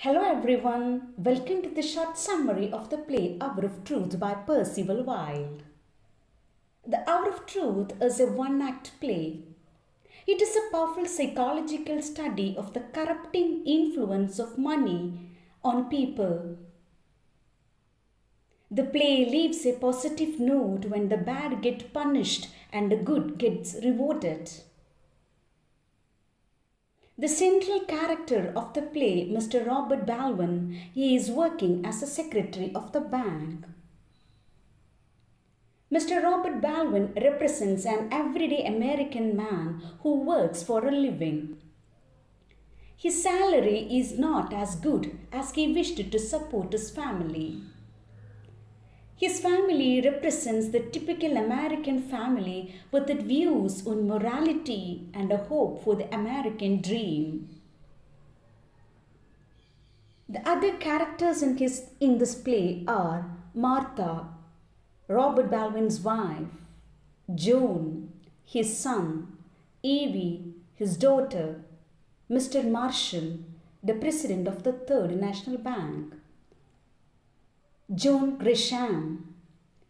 Hello everyone, welcome to the short summary of the play Hour of Truth by Percival Wilde. The Hour of Truth is a one-act play. It is a powerful psychological study of the corrupting influence of money on people. The play leaves a positive note when the bad get punished and the good gets rewarded. The central character of the play, Mr. Robert Baldwin, he is working as a secretary of the bank. Mr. Robert Baldwin represents an everyday American man who works for a living. His salary is not as good as he wished to support his family. His family represents the typical American family with its views on morality and a hope for the American dream. The other characters in this play are Martha, Robert Baldwin's wife, Joan, his son, Evie, his daughter, Mr. Marshall, the president of the Third National Bank, John Grisham,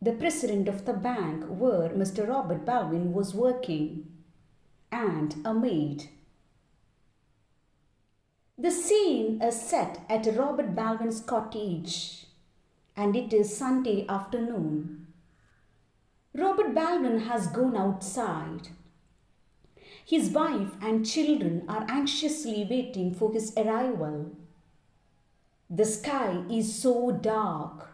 the president of the bank where Mr. Robert Baldwin was working, and a maid. The scene is set at Robert Baldwin's cottage, and it is Sunday afternoon. Robert Baldwin has gone outside. His wife and children are anxiously waiting for his arrival. The sky is so dark.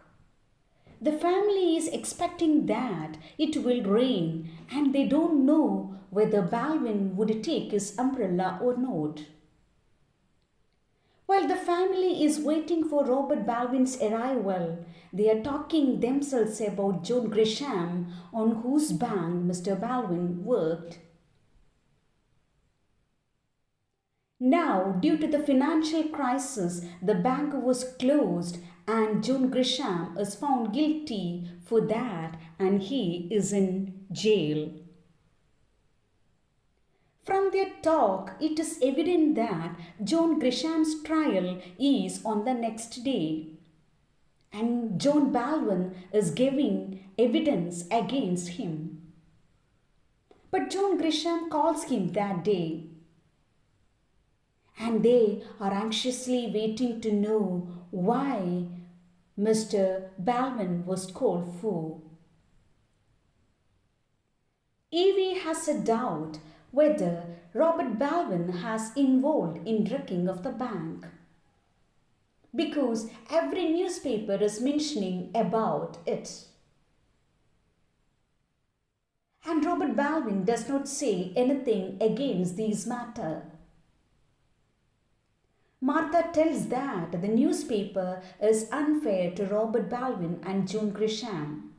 The family is expecting that it will rain and they don't know whether Baldwin would take his umbrella or not. While the family is waiting for Robert Baldwin's arrival, they are talking themselves about John Grisham, on whose bank Mr. Baldwin worked. Now, due to the financial crisis, the bank was closed and John Grisham is found guilty for that and he is in jail. From their talk, it is evident that John Grisham's trial is on the next day. And John Baldwin is giving evidence against him. But John Grisham calls him that day. And they are anxiously waiting to know why Mr. Baldwin was called for. Evie has a doubt whether Robert Baldwin has involved in wrecking of the bank, because every newspaper is mentioning about it. And Robert Baldwin does not say anything against these matters. Martha tells that the newspaper is unfair to Robert Baldwin and John Grisham.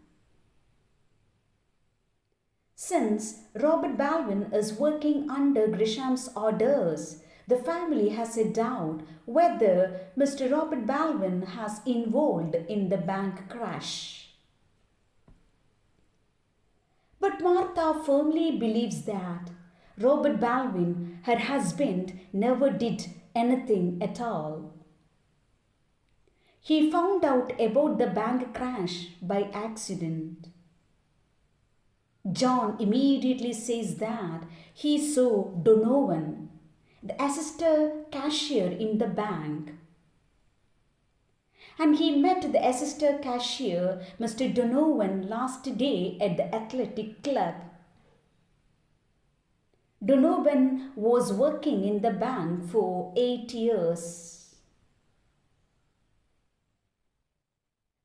Since Robert Baldwin is working under Grisham's orders, the family has a doubt whether Mr. Robert Baldwin has involved in the bank crash. But Martha firmly believes that Robert Baldwin, her husband, never did anything at all. He found out about the bank crash by accident. John immediately says that he saw Donovan, the assistant cashier in the bank. And he met the assistant cashier, Mr. Donovan, last day at the athletic club. Donovan was working in the bank for 8 years.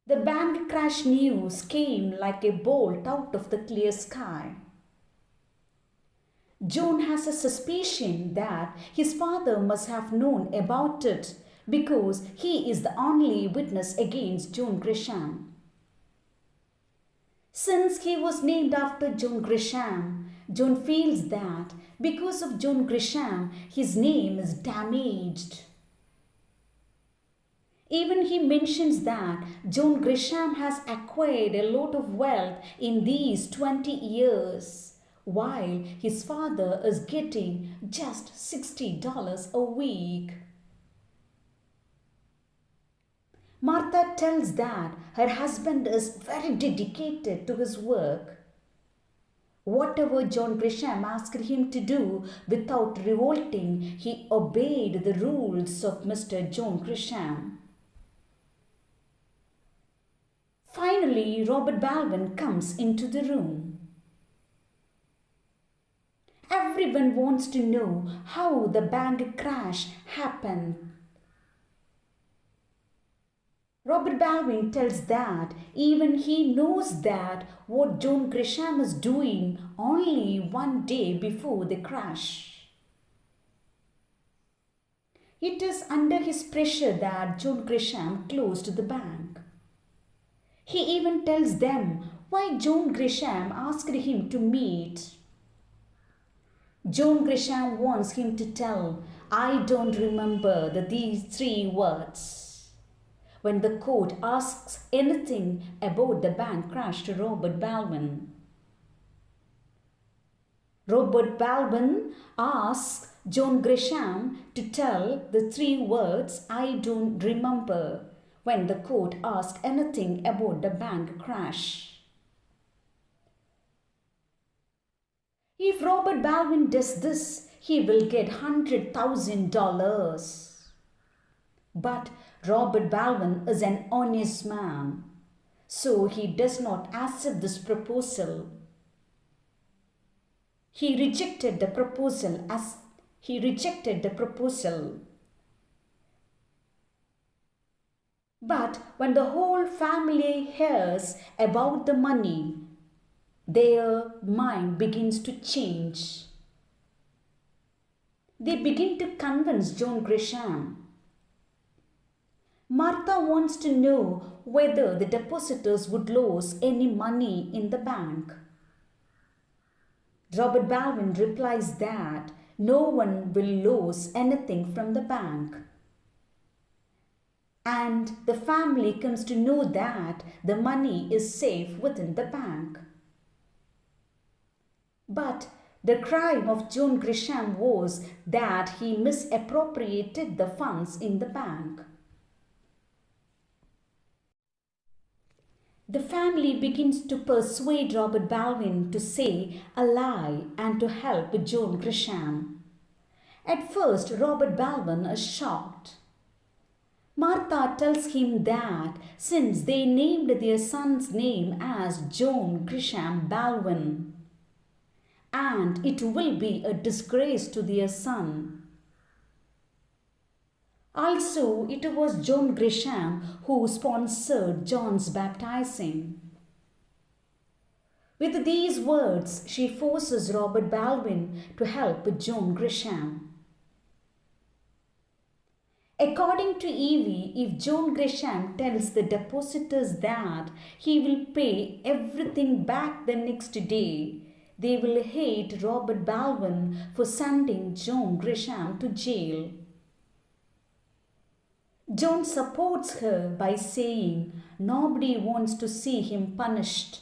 The bank crash news came like a bolt out of the clear sky. John has a suspicion that his father must have known about it because he is the only witness against John Grisham. Since he was named after John Grisham, John feels that because of John Grisham, his name is damaged. Even he mentions that John Grisham has acquired a lot of wealth in these 20 years, while his father is getting just $60 a week. Martha tells that her husband is very dedicated to his work. Whatever John Grisham asked him to do without revolting, he obeyed the rules of Mr. John Grisham. Finally, Robert Baldwin comes into the room. Everyone wants to know how the bank crash happened. Robert Baldwin tells that even he knows that what John Grisham is doing only one day before the crash. It is under his pressure that John Grisham closed the bank. He even tells them why John Grisham asked him to meet. John Grisham wants him to tell, "I don't remember these three words." When the court asks anything about the bank crash to Robert Baldwin, Robert Baldwin asks John Grisham to tell the three words, "I don't remember," when the court asks anything about the bank crash. If Robert Baldwin does this, he will get $100,000. But Robert Baldwin is an honest man, so he does not accept this proposal. He rejected the proposal. But when the whole family hears about the money, their mind begins to change. They begin to convince John Grisham. Martha wants to know whether the depositors would lose any money in the bank. Robert Baldwin replies that no one will lose anything from the bank. And the family comes to know that the money is safe within the bank. But the crime of John Grisham was that he misappropriated the funds in the bank. The family begins to persuade Robert Baldwin to say a lie and to help John Grisham. At first, Robert Baldwin is shocked. Martha tells him that since they named their son's name as John Grisham Baldwin, and it will be a disgrace to their son. Also, it was John Grisham who sponsored John's baptizing. With these words, she forces Robert Baldwin to help John Grisham. According to Evie, if John Grisham tells the depositors that he will pay everything back the next day, they will hate Robert Baldwin for sending John Grisham to jail. John supports her by saying nobody wants to see him punished.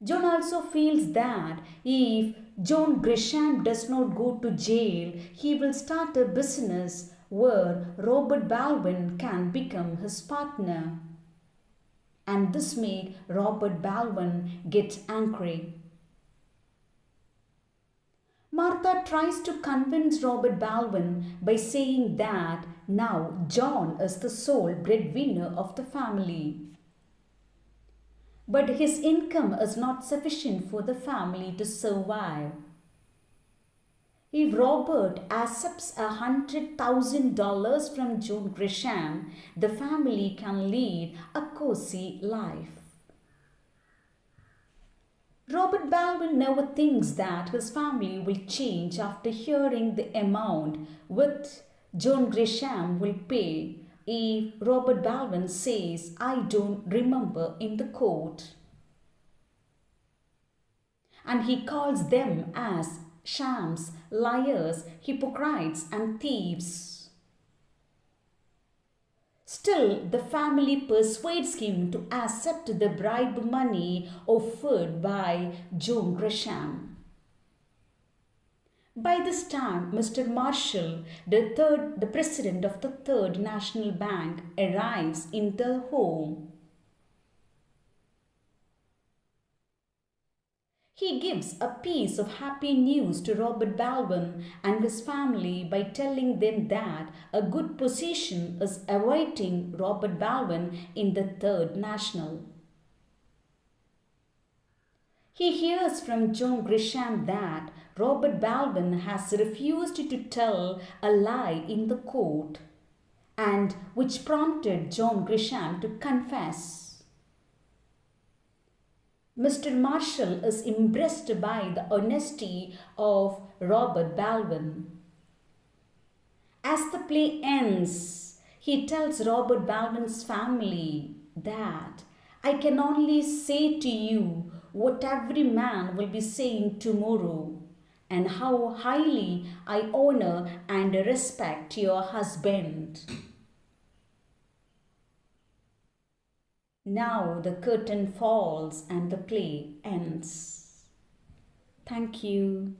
John also feels that if John Grisham does not go to jail, he will start a business where Robert Baldwin can become his partner. And this made Robert Baldwin get angry. Martha tries to convince Robert Baldwin by saying that now John is the sole breadwinner of the family. But his income is not sufficient for the family to survive. If Robert accepts $100,000 from John Grisham, the family can lead a cozy life. Robert Baldwin never thinks that his family will change after hearing the amount which John Grisham will pay if Robert Baldwin says, "I don't remember," in the court. And he calls them as shams, liars, hypocrites, and thieves. Still, the family persuades him to accept the bribe money offered by John Grisham. By this time, Mr. Marshall, the president of the Third National Bank, arrives in the home. He gives a piece of happy news to Robert Baldwin and his family by telling them that a good position is awaiting Robert Baldwin in the Third National. He hears from John Grisham that Robert Baldwin has refused to tell a lie in the court, and which prompted John Grisham to confess. Mr. Marshall is impressed by the honesty of Robert Baldwin. As the play ends, he tells Robert Baldwin's family that I can only say to you what every man will be saying tomorrow, and how highly I honor and respect your husband. Now the curtain falls and the play ends. Thank you.